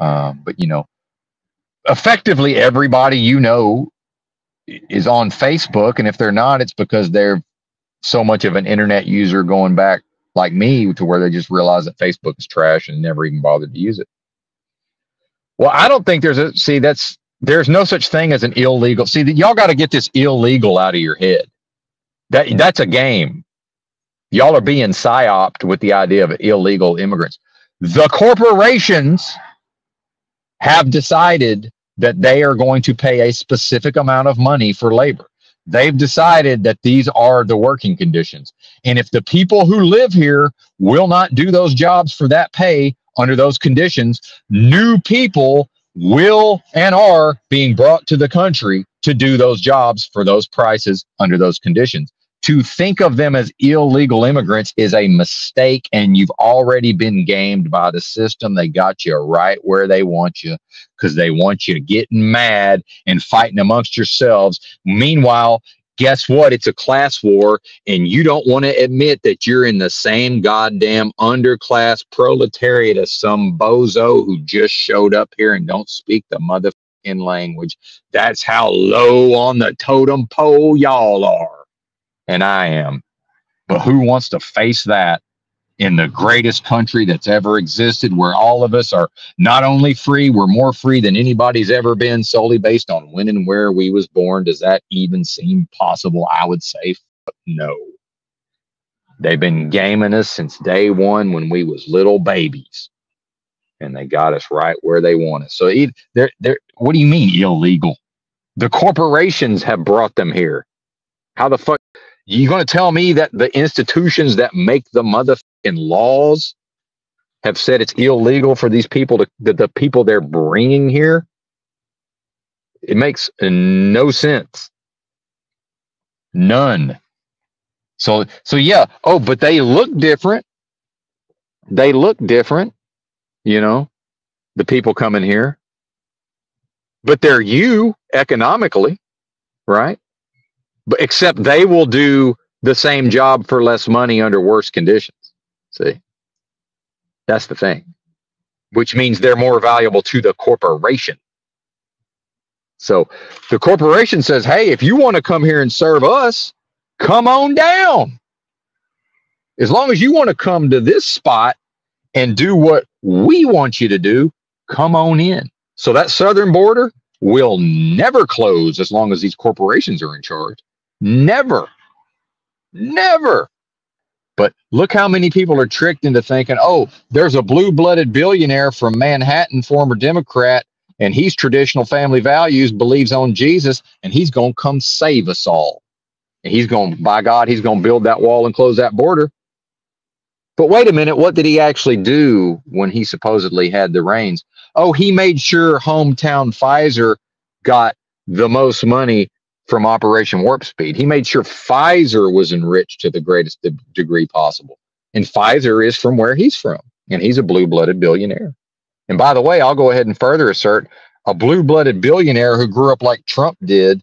But, you know, effectively everybody, you know, is on Facebook. And if they're not, it's because they're so much of an internet user going back like me to where they just realize that Facebook is trash and never even bothered to use it. Well, I don't think there's no such thing as an illegal. See, y'all got to get this illegal out of your head. That's a game. Y'all are being psyoped with the idea of illegal immigrants. The corporations have decided that they are going to pay a specific amount of money for labor. They've decided that these are the working conditions. And if the people who live here will not do those jobs for that pay under those conditions, new people will and are being brought to the country to do those jobs for those prices under those conditions. To think of them as illegal immigrants is a mistake, and you've already been gamed by the system. They got you right where they want you because they want you getting mad and fighting amongst yourselves. Meanwhile, guess what? It's a class war, and you don't want to admit that you're in the same goddamn underclass proletariat as some bozo who just showed up here and don't speak the motherfucking language. That's how low on the totem pole y'all are. And I am. But who wants to face that in the greatest country that's ever existed, where all of us are not only free, we're more free than anybody's ever been, solely based on when and where we was born? Does that even seem possible? I would say no. They've been gaming us since day one when we was little babies, and they got us right where they want us. So what do you mean illegal? The corporations have brought them here. How the fuck? You going to tell me that the institutions that make the motherfucking laws have said it's illegal for these people the people they're bringing here? It makes no sense. None. So yeah. Oh, but they look different. They look different, you know, the people coming here. But they're you economically, right? But except they will do the same job for less money under worse conditions. See, that's the thing, which means they're more valuable to the corporation. So the corporation says, hey, if you want to come here and serve us, come on down. As long as you want to come to this spot and do what we want you to do, come on in. So that southern border will never close as long as these corporations are in charge. Never. Never. But look how many people are tricked into thinking, oh, there's a blue-blooded billionaire from Manhattan, former Democrat, and he's traditional family values, believes on Jesus, and he's going to come save us all. And he's going, by God, he's going to build that wall and close that border. But wait a minute, what did he actually do when he supposedly had the reins? Oh, he made sure hometown Pfizer got the most money from Operation Warp Speed. He made sure Pfizer was enriched to the greatest degree possible. And Pfizer is from where he's from. And he's a blue-blooded billionaire. And by the way, I'll go ahead and further assert a blue-blooded billionaire who grew up like Trump did.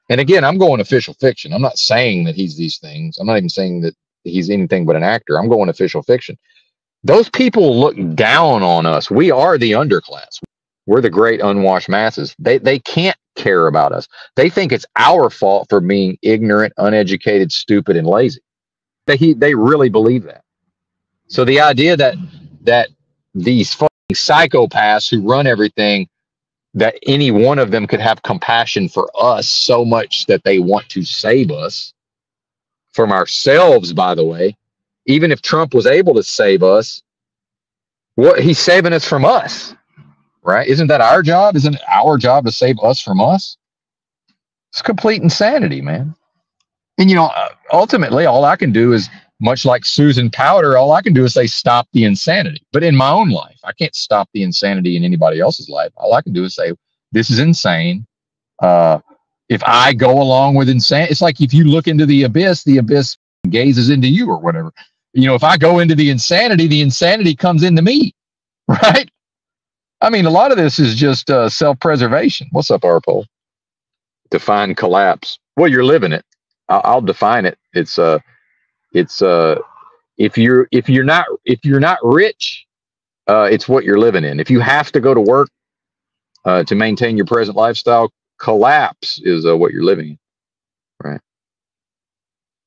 And again, I'm going official fiction. I'm not saying that he's these things. I'm not even saying that he's anything but an actor. I'm going official fiction. Those people look down on us. We are the underclass. We're the great unwashed masses. They can't care about us. They think it's our fault for being ignorant, uneducated, stupid, and lazy. They really believe that. So the idea that these fucking psychopaths who run everything, that any one of them could have compassion for us so much that they want to save us from ourselves, by the way, even if Trump was able to save us, he's saving us from us. Right? Isn't that our job? Isn't it our job to save us from us? It's complete insanity, man. And, you know, ultimately, all I can do is, much like Susan Powder, all I can do is say, stop the insanity. But in my own life, I can't stop the insanity in anybody else's life. All I can do is say, this is insane. If I go along with insane, it's like if you look into the abyss gazes into you or whatever. You know, if I go into the insanity comes into me, right? I mean, a lot of this is just self-preservation. What's up, Arpole? Define collapse. Well, you're living it. I'll define it. It's if you're not rich, It's what you're living in. If you have to go to work to maintain your present lifestyle, collapse is what you're living in, right?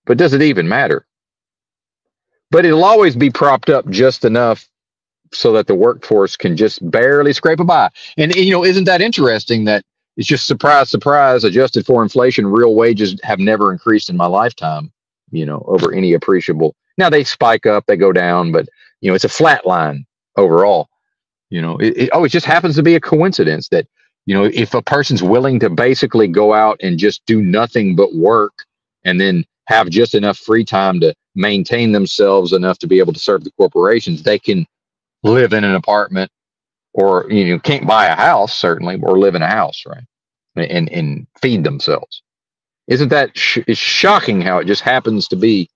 But does it even matter? But it'll always be propped up just enough so that the workforce can just barely scrape a by. And isn't that interesting that it's just surprise, surprise, adjusted for inflation, real wages have never increased in my lifetime, over any appreciable. Now they spike up, they go down, but it's a flat line overall. It just happens to be a coincidence that, if a person's willing to basically go out and just do nothing but work and then have just enough free time to maintain themselves enough to be able to serve the corporations, they can live in an apartment, or can't buy a house certainly, or live in a house, right, and feed themselves. Isn't that it's shocking how it just happens to be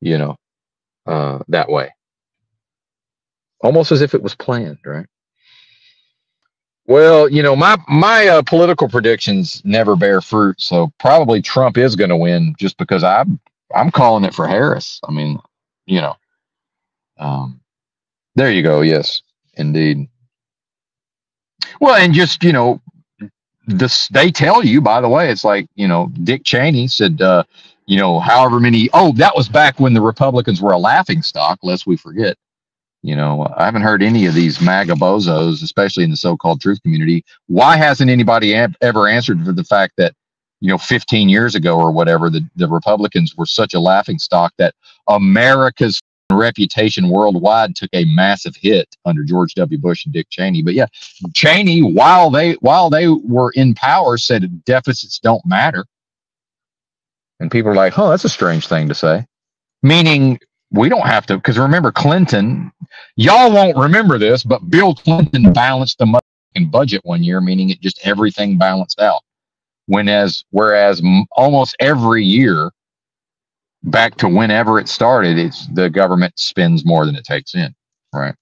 that way, almost as if it was planned, right? Well, my political predictions never bear fruit, so probably Trump is going to win, just because I'm calling it for Harris. I mean, there you go. Yes, indeed. Well, and just they tell you, by the way, it's like Dick Cheney said, however many. Oh, that was back when the Republicans were a laughing stock, lest we forget. I haven't heard any of these MAGA bozos, especially in the so-called truth community. Why hasn't anybody ever answered for the fact that, 15 years ago or whatever, the Republicans were such a laughing stock that America's reputation worldwide took a massive hit under George W. Bush and Dick Cheney. But yeah, Cheney, while they were in power, said deficits don't matter. And people are like, huh, that's a strange thing to say. Meaning, we don't have to, because remember Clinton, y'all won't remember this, but Bill Clinton balanced the budget one year, meaning it just everything balanced out. Whereas almost every year, back to whenever it started, it's the government spends more than it takes in, right?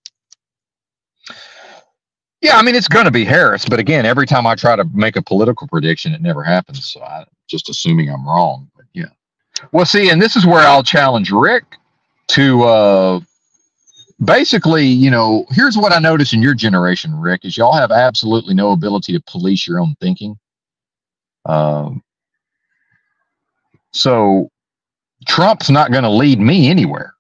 Yeah, I mean, it's going to be Harris, but again, every time I try to make a political prediction, it never happens. So I'm just assuming I'm wrong. But yeah. Well, see, and this is where I'll challenge Rick to basically, here's what I notice in your generation, Rick, is y'all have absolutely no ability to police your own thinking. So Trump's not going to lead me anywhere.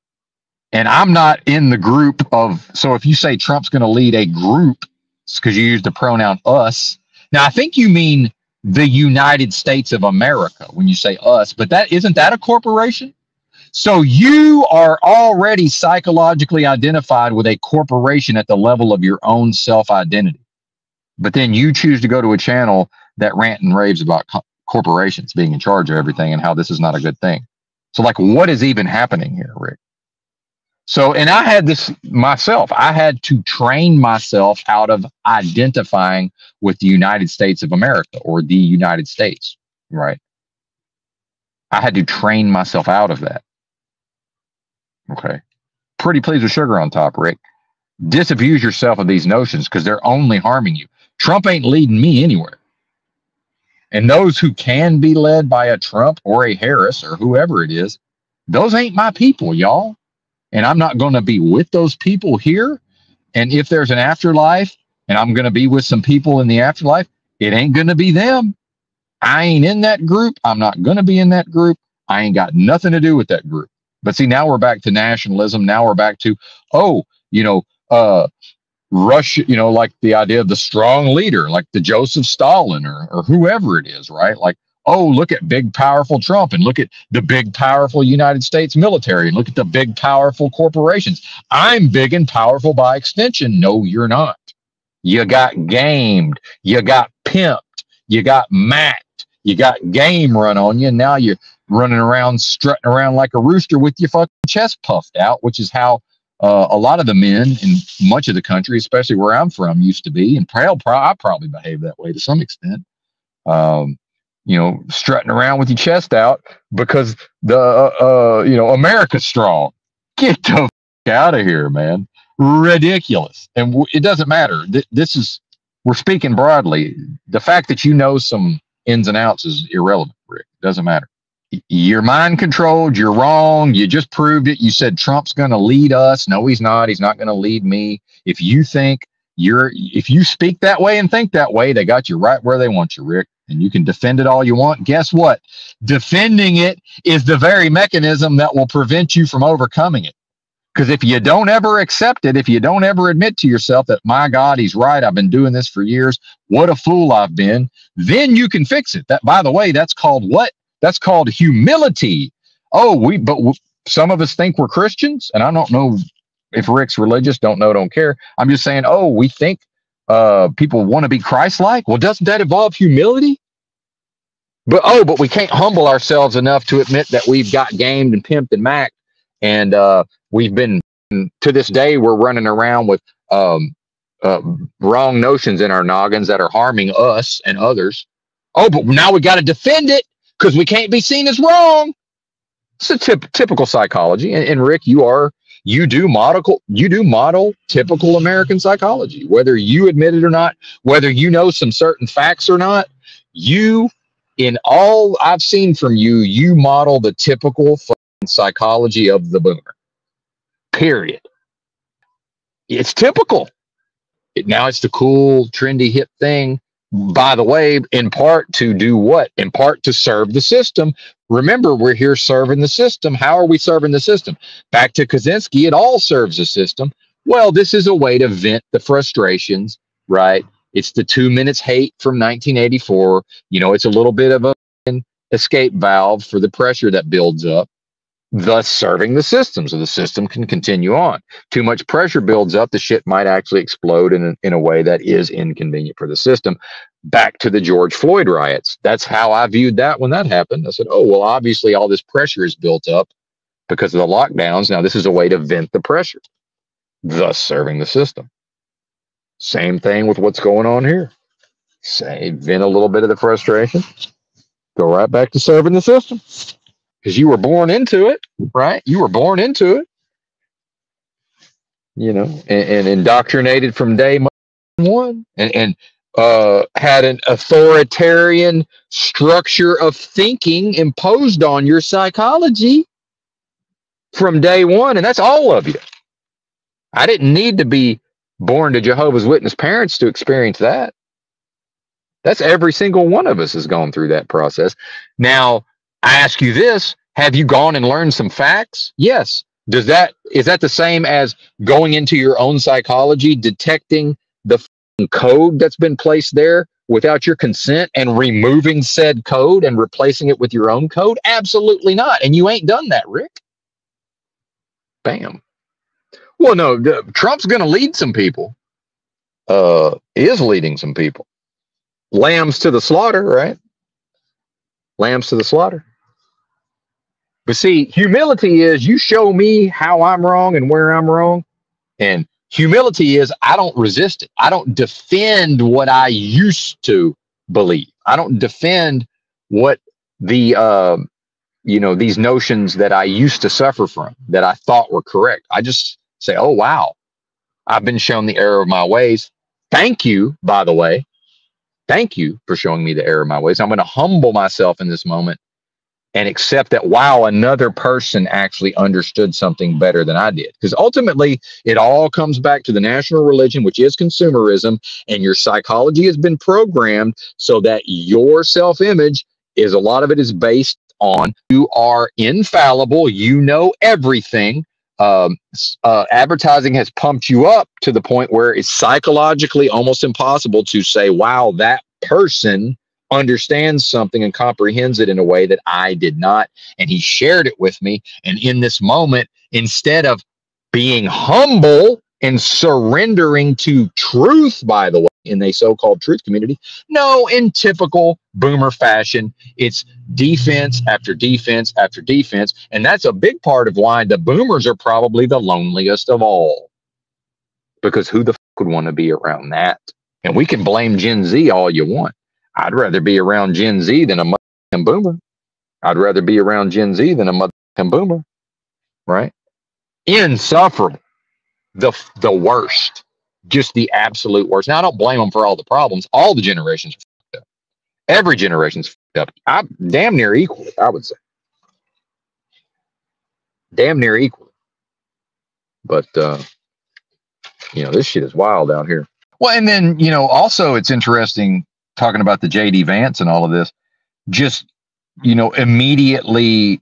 And I'm not in the group of, so if you say Trump's going to lead a group, it's because you use the pronoun us. Now, I think you mean the United States of America when you say us, but isn't that a corporation? So you are already psychologically identified with a corporation at the level of your own self-identity. But then you choose to go to a channel that rant and raves about corporations being in charge of everything and how this is not a good thing. So like, what is even happening here, Rick? So, and I had this myself. I had to train myself out of identifying with the United States of America or the United States, right? I had to train myself out of that. Okay. Pretty pleased with sugar on top, Rick. Disabuse yourself of these notions because they're only harming you. Trump ain't leading me anywhere. And those who can be led by a Trump or a Harris or whoever it is, those ain't my people, y'all. And I'm not going to be with those people here. And if there's an afterlife and I'm going to be with some people in the afterlife, it ain't going to be them. I ain't in that group. I'm not going to be in that group. I ain't got nothing to do with that group. But see, now we're back to nationalism. Now we're back to, Russia, like the idea of the strong leader, like the Joseph Stalin or whoever it is, right? Like, oh, look at big, powerful Trump and look at the big, powerful United States military and look at the big, powerful corporations. I'm big and powerful by extension. No, you're not. You got gamed. You got pimped. You got macked. You got game run on you. And now you're running around, strutting around like a rooster with your fucking chest puffed out, which is how a lot of the men in much of the country, especially where I'm from, used to be. And I probably behave that way to some extent. Strutting around with your chest out because America's strong. Get the fuck out of here, man. Ridiculous. And it doesn't matter. We're speaking broadly. The fact that you know some ins and outs is irrelevant, Rick. It doesn't matter. You're mind controlled. You're wrong. You just proved it. You said Trump's going to lead us. No, he's not. He's not going to lead me. If you speak that way and think that way, they got you right where they want you, Rick. And you can defend it all you want. Guess what? Defending it is the very mechanism that will prevent you from overcoming it. Because if you don't ever accept it, if you don't ever admit to yourself that, my God, he's right, I've been doing this for years, what a fool I've been, then you can fix it. That, by the way, that's called what? That's called humility. Oh, some of us think we're Christians, and I don't know if Rick's religious, don't know, don't care. I'm just saying, oh, we think people want to be Christ-like. Well, doesn't that involve humility? But we can't humble ourselves enough to admit that we've got gamed and pimped and macked, and we've been, to this day, we're running around with wrong notions in our noggins that are harming us and others. Oh, but now we got to defend it because we can't be seen as wrong. It's a typical psychology. And Rick, you do model typical American psychology, whether you admit it or not, whether you know some certain facts or not. In all I've seen from you, you model the typical psychology of the boomer. Period. It's typical. Now it's the cool, trendy, hip thing. By the way, in part to do what? In part to serve the system. Remember, we're here serving the system. How are we serving the system? Back to Kaczynski, it all serves the system. Well, this is a way to vent the frustrations, right? It's the 2 minutes hate from 1984. It's a little bit of an escape valve for the pressure that builds up, thus serving the system so the system can continue on. Too much pressure builds up, the shit might actually explode in a way that is inconvenient for the system. Back to the George Floyd riots. That's how I viewed that when that happened. I said, oh, well, obviously all this pressure is built up because of the lockdowns. Now this is a way to vent the pressure, thus serving the system. Same thing with what's going on here. Vent a little bit of the frustration, go right back to serving the system. Because you were born into it, right? You were born into it, and indoctrinated from day one, and had an authoritarian structure of thinking imposed on your psychology from day one. And that's all of you. I didn't need to be born to Jehovah's Witness parents to experience that. That's every single one of us has gone through that process. Now, I ask you this, have you gone and learned some facts? Yes. Is that the same as going into your own psychology, detecting the code that's been placed there without your consent and removing said code and replacing it with your own code? Absolutely not. And you ain't done that, Rick. Bam. Well, no, Trump's going to lead some people, is leading some people. Lambs to the slaughter, right? Lambs to the slaughter. But see, humility is you show me how I'm wrong and where I'm wrong. And humility is I don't resist it. I don't defend what I used to believe. I don't defend what the, these notions that I used to suffer from, that I thought were correct. I just say, oh, wow, I've been shown the error of my ways. Thank you, by the way. Thank you for showing me the error of my ways. I'm going to humble myself in this moment and accept that, wow, another person actually understood something better than I did. Because ultimately, it all comes back to the national religion, which is consumerism, and your psychology has been programmed so that your self-image a lot of it is based on you are infallible, you know everything. Advertising has pumped you up to the point where it's psychologically almost impossible to say, wow, that person understands something and comprehends it in a way that I did not. And he shared it with me. And in this moment, instead of being humble and surrendering to truth, by the way, in the so-called truth community, no, in typical boomer fashion, it's defense after defense after defense. And that's a big part of why the boomers are probably the loneliest of all. Because who the f would want to be around that? And we can blame Gen Z all you want. I'd rather be around Gen Z than a motherfucking boomer. I'd rather be around Gen Z than a motherfucking boomer. Right? Insufferable. The worst. Just the absolute worst. Now, I don't blame them for all the problems. All the generations are fucked up. Every generation's fucked up. I'm damn near equally, I would say. damn near equal. But this shit is wild out here. Well, and then also it's interesting talking about the JD Vance and all of this. Just immediately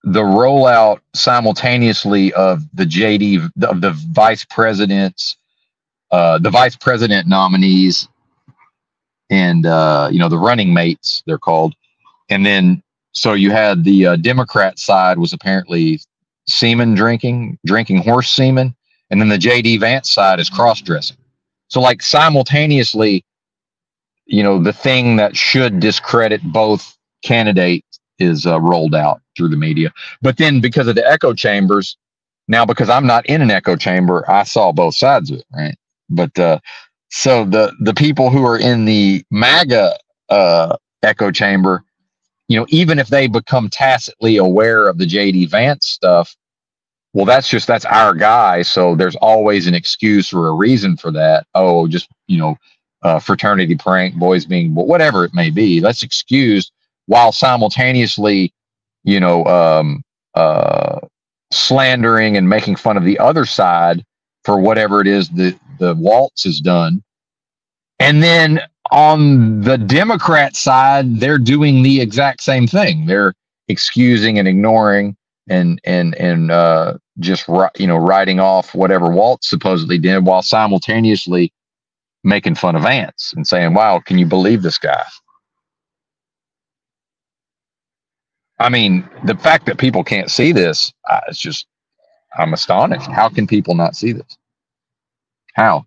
the rollout simultaneously of the JD of the vice presidents, the vice president nominees, and the running mates they're called, and then so you had the Democrat side was apparently semen drinking horse semen, and then the JD Vance side is cross dressing. So like simultaneously, the thing that should discredit both candidates is rolled out through the media. But then because of the echo chambers, now because I'm not in an echo chamber, I saw both sides of it, right? But so the people who are in the MAGA echo chamber, even if they become tacitly aware of the JD Vance stuff, well, that's our guy. So there's always an excuse or a reason for that. Oh, just, fraternity prank, boys being, whatever it may be, that's excused while simultaneously, slandering and making fun of the other side for whatever it is that the Waltz has done. And then on the Democrat side, they're doing the exact same thing. They're excusing and ignoring and just writing off whatever Waltz supposedly did, while simultaneously making fun of Vance and saying, "Wow, can you believe this guy?" I mean, the fact that people can't see this, I'm astonished. How can people not see this? How?